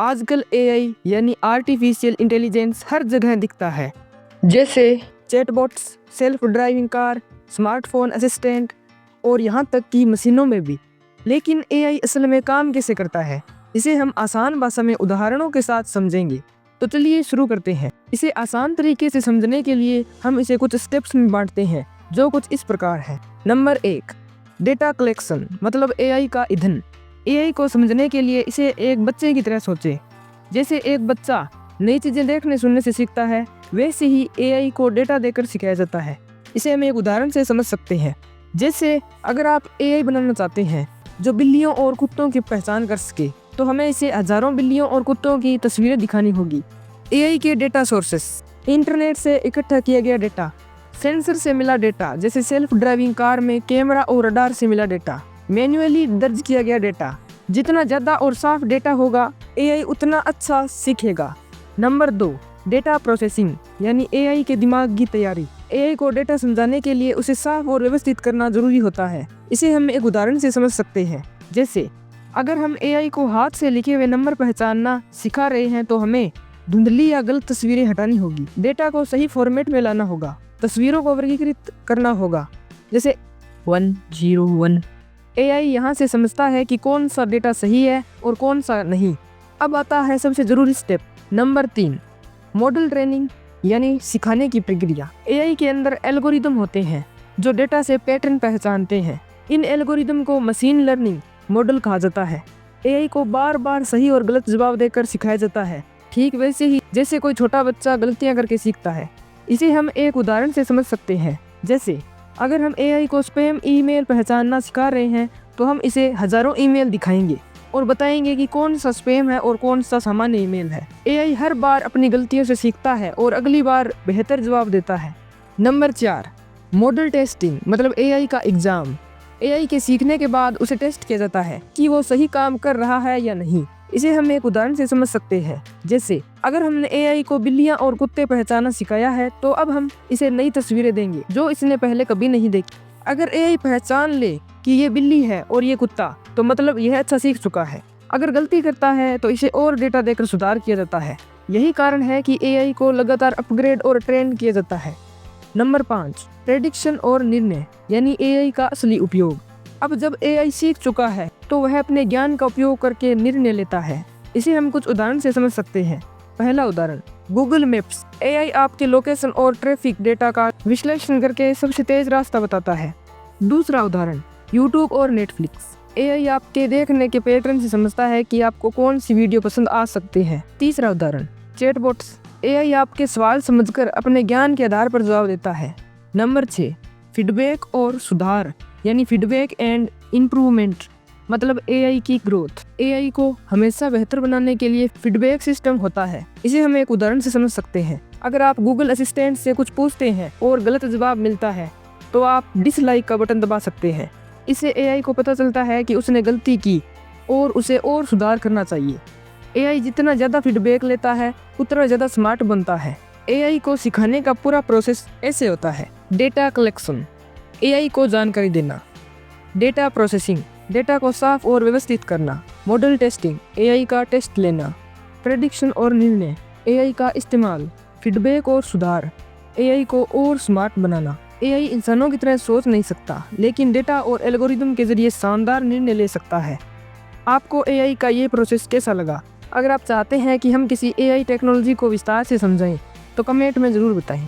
आजकल एआई यानी artificial intelligence हर जगह दिखता है, जैसे chatbots, self driving car, smartphone assistant और यहाँ तक कि मशीनों में भी। लेकिन एआई असल में काम कैसे करता है, इसे हम आसान भाषा में उदाहरणों के साथ समझेंगे। तो चलिए शुरू करते हैं। इसे आसान तरीके से समझने के लिए हम इसे कुछ स्टेप्स में बांटते हैं, जो कुछ इस प्रकार है। नंबर 1, डेटा कलेक्शन मतलब एआई का ईंधन। एआई को समझने के लिए इसे एक बच्चे की तरह सोचें। जैसे एक बच्चा नई चीज़ें देखने सुनने से सीखता है, वैसे ही एआई को डेटा देकर सिखाया जाता है। इसे हम एक उदाहरण से समझ सकते हैं। जैसे अगर आप एआई बनाना चाहते हैं जो बिल्लियों और कुत्तों की पहचान कर सके, तो हमें इसे हजारों बिल्लियों और कुत्तों की तस्वीरें दिखानी होगी। एआई के डेटा सोर्सेस: इंटरनेट से इकट्ठा किया गया डेटा, सेंसर से मिला डेटा जैसे सेल्फ ड्राइविंग कार में कैमरा और रडार से मिला डेटा, मैन्युअली दर्ज किया गया डेटा। जितना ज़्यादा और साफ डेटा होगा, एआई उतना अच्छा सीखेगा। नंबर 2, डेटा प्रोसेसिंग यानी एआई के दिमाग की तैयारी। एआई को डेटा समझाने के लिए उसे साफ और व्यवस्थित करना जरूरी होता है। इसे हम एक उदाहरण से समझ सकते हैं। जैसे अगर हम एआई को हाथ से लिखे हुए नंबर पहचानना सिखा रहे हैं, तो हमें धुंधली या गलत तस्वीरें हटानी होगी, डेटा को सही फॉर्मेट में लाना होगा, तस्वीरों को वर्गीकृत करना होगा जैसे 101। एआई यहाँ से समझता है कि कौन सा डेटा सही है और कौन सा नहीं। अब आता है सबसे ज़रूरी स्टेप, नंबर 3, मॉडल ट्रेनिंग यानी सिखाने की प्रक्रिया। एआई के अंदर एल्गोरिदम होते हैं जो डेटा से पैटर्न पहचानते हैं। इन एल्गोरिदम को मशीन लर्निंग मॉडल कहा जाता है। एआई को बार बार सही और गलत जवाब देकर सिखाया जाता है, ठीक वैसे ही जैसे कोई छोटा बच्चा गलतियां करके सीखता है। इसे हम एक उदाहरण से समझ सकते हैं। जैसे अगर हम एआई को स्पैम ईमेल पहचानना सिखा रहे हैं, तो हम इसे हजारों ईमेल दिखाएंगे और बताएंगे कि कौन सा स्पैम है और कौन सा सामान्य ईमेल है। एआई हर बार अपनी गलतियों से सीखता है और अगली बार बेहतर जवाब देता है। नंबर 4, मॉडल टेस्टिंग मतलब एआई का एग्जाम। एआई के सीखने के बाद उसे टेस्ट किया जाता है कि वो सही काम कर रहा है या नहीं। इसे हम एक उदाहरण से समझ सकते हैं। जैसे अगर हमने एआई को बिल्लियां और कुत्ते पहचानना सिखाया है, तो अब हम इसे नई तस्वीरें देंगे जो इसने पहले कभी नहीं देखी। अगर एआई पहचान ले कि ये बिल्ली है और ये कुत्ता, तो मतलब यह अच्छा सीख चुका है। अगर गलती करता है तो इसे और डेटा देकर सुधार किया जाता है। यही कारण है कि एआई को लगातार अपग्रेड और ट्रेन किया जाता है। नंबर 5, प्रेडिक्शन और निर्णय यानी एआई का असली उपयोग। अब जब एआई सीख चुका है, तो वह अपने ज्ञान का उपयोग करके निर्णय लेता है। इसे हम कुछ उदाहरण से समझ सकते हैं। पहला उदाहरण, गूगल मैप्स। एआई आपके लोकेशन और ट्रैफिक डेटा का विश्लेषण करके सबसे तेज रास्ता बताता है। दूसरा उदाहरण, यूट्यूब और नेटफ्लिक्स। एआई आपके देखने के पैटर्न से समझता है कि आपको कौन सी वीडियो पसंद आ सकती है। तीसरा उदाहरण, चैटबॉट्स। एआई आपके सवाल समझकर अपने ज्ञान के आधार पर जवाब देता है। नंबर 6, फीडबैक और सुधार यानी फीडबैक एंड इम्प्रूवमेंट मतलब एआई की ग्रोथ। एआई को हमेशा बेहतर बनाने के लिए फीडबैक सिस्टम होता है। इसे हम एक उदाहरण से समझ सकते हैं। अगर आप गूगल असिस्टेंट से कुछ पूछते हैं और गलत जवाब मिलता है, तो आप डिसलाइक का बटन दबा सकते हैं। इससे एआई को पता चलता है कि उसने गलती की और उसे और सुधार करना चाहिए। एआई जितना ज़्यादा फीडबैक लेता है, उतना ज़्यादा स्मार्ट बनता है। एआई को सिखाने का पूरा प्रोसेस ऐसे होता है। डेटा कलेक्शन, एआई को जानकारी देना। डेटा प्रोसेसिंग, डेटा को साफ और व्यवस्थित करना। मॉडल टेस्टिंग, एआई का टेस्ट लेना। प्रेडिक्शन और निर्णय, एआई का इस्तेमाल। फीडबैक और सुधार, एआई को और स्मार्ट बनाना। एआई इंसानों की तरह सोच नहीं सकता, लेकिन डेटा और एल्गोरिदम के जरिए शानदार निर्णय ले सकता है। आपको एआई का ये प्रोसेस कैसा लगा? अगर आप चाहते हैं कि हम किसी एआई टेक्नोलॉजी को विस्तार से समझाएं, तो कमेंट में ज़रूर बताएं।